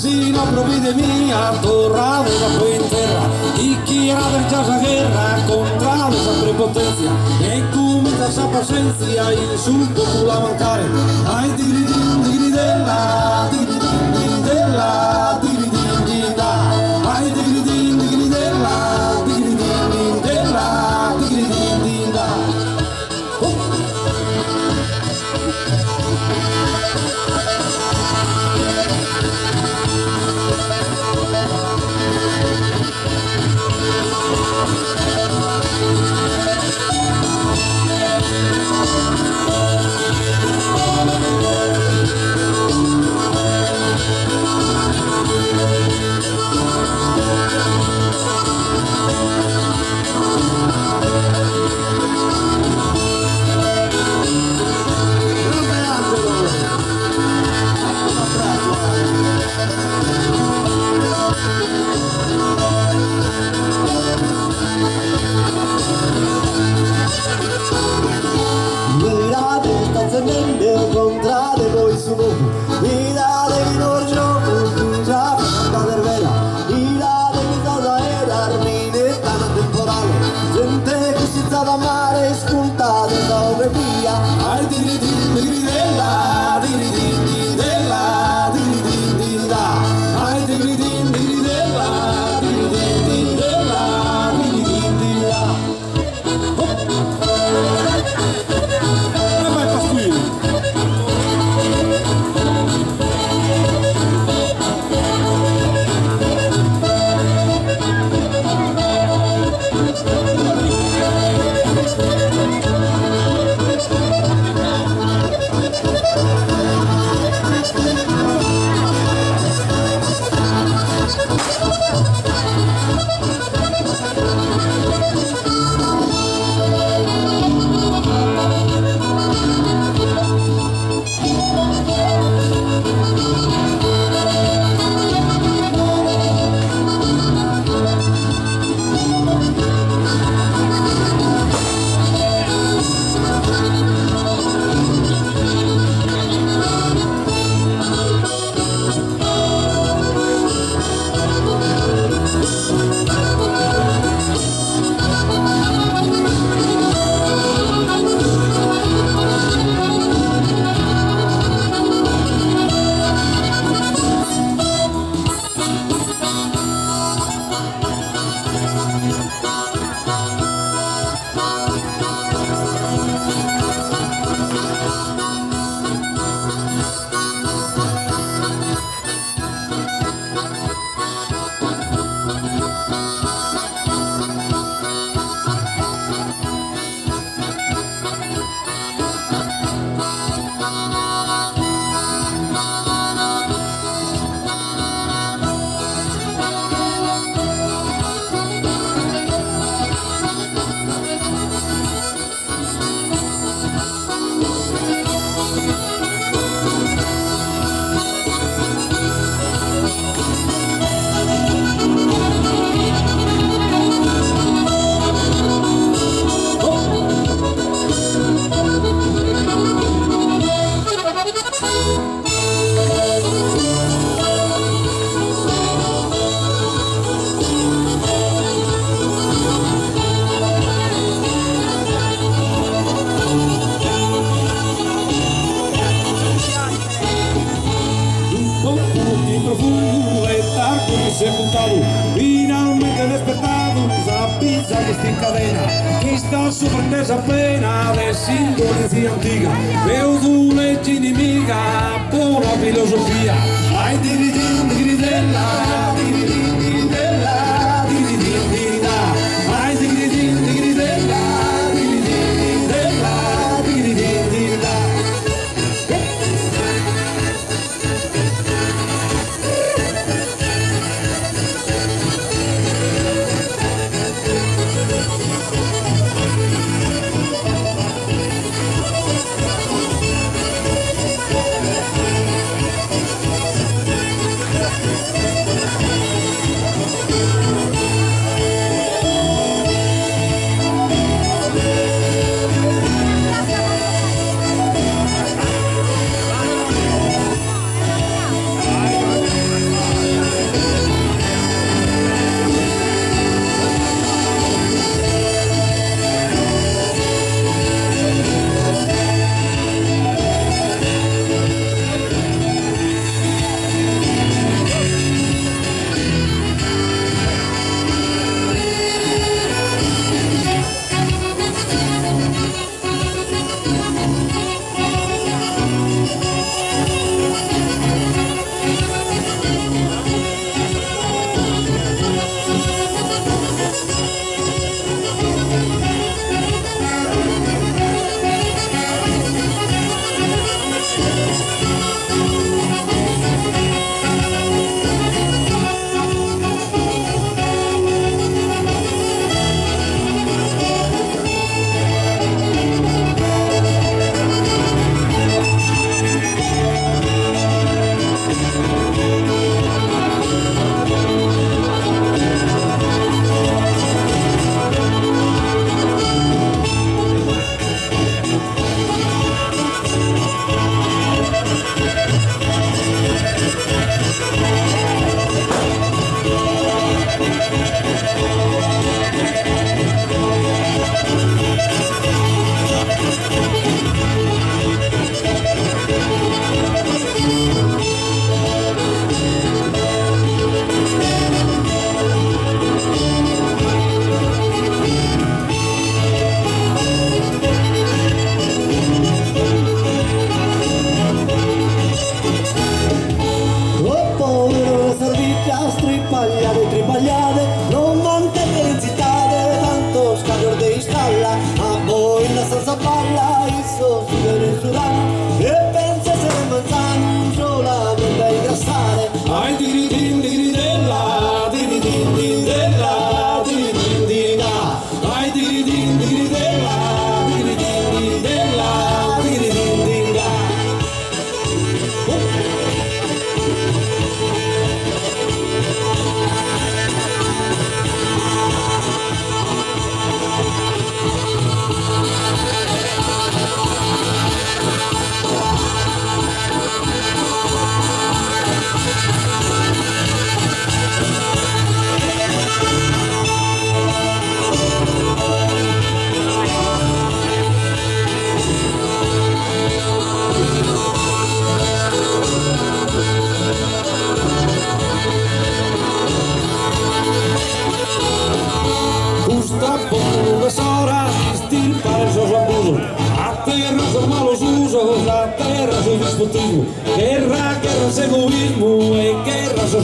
Sino provvide mia, torrado da poi in terra, y quiera del già la guerra, contra esa prepotencia, e comincia sa pazienza, il succo la mancare, ai digri della, digri della, digri da, ai digri della, digri della, digri da. Contrade voi su mirate in orgio, già per vera, mirate in cosa era arminetta nel temporale, gente che si sta da mare, spuntate dove via, ai digri della, digri della, digri da, ai digri della, digri della, digri da. Sepultado, finalmente despertado, esa pizza que está en cadena, que está sorpresa pena de simbologia antiga, veo legge inimiga, buona filosofia, ai digri della, digri della, digri da, ai digri della, digri della, digri da.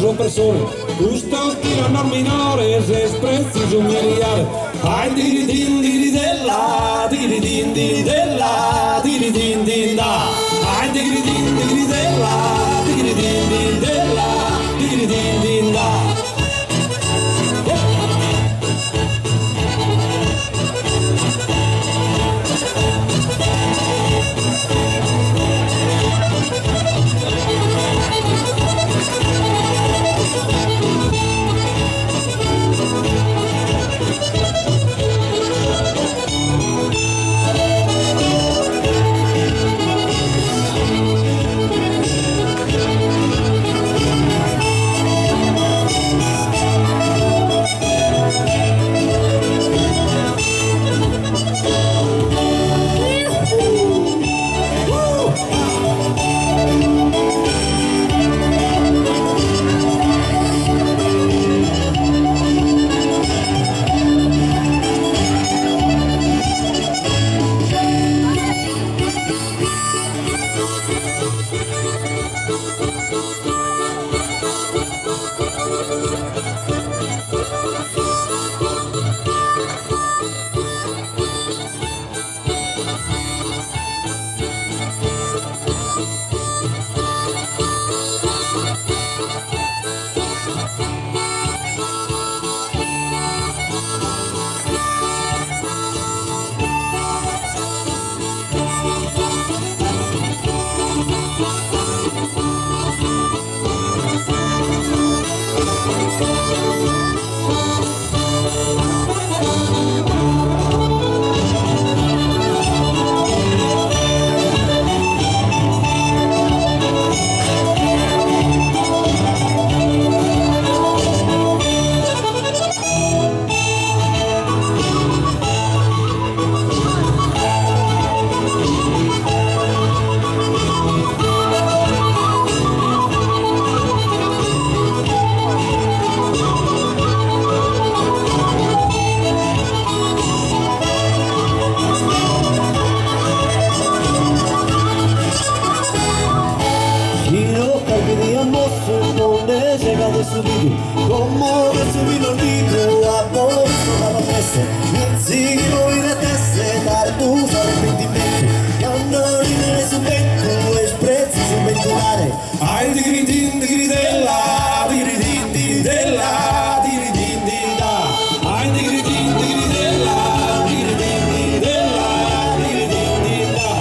oppressore, questo stile non minore, se sprezzi un miliare. Ai diridin diridella, diridin diridella, diridin dinda. Ai diridin diridella, diridin diridella, diridin dinda. Como que subir los libros a vos toda la mesa, sigo y retesse dal tuo arrepentimento, quando ridere su vento e sprezzi su ventilare. Ai diridin diridella, diridin diridella, diridin dinda. Ai diridin diridella, diridin diridella, diridin dinda.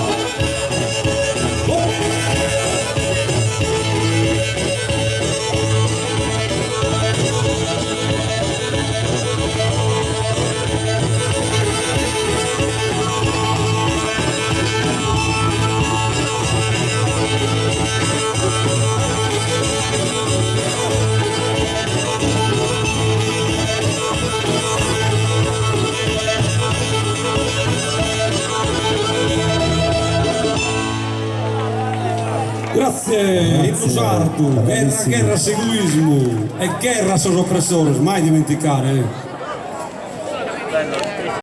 Grazie, Ippusartu, guerra seguismo e guerra sos oppressores, mai dimenticare.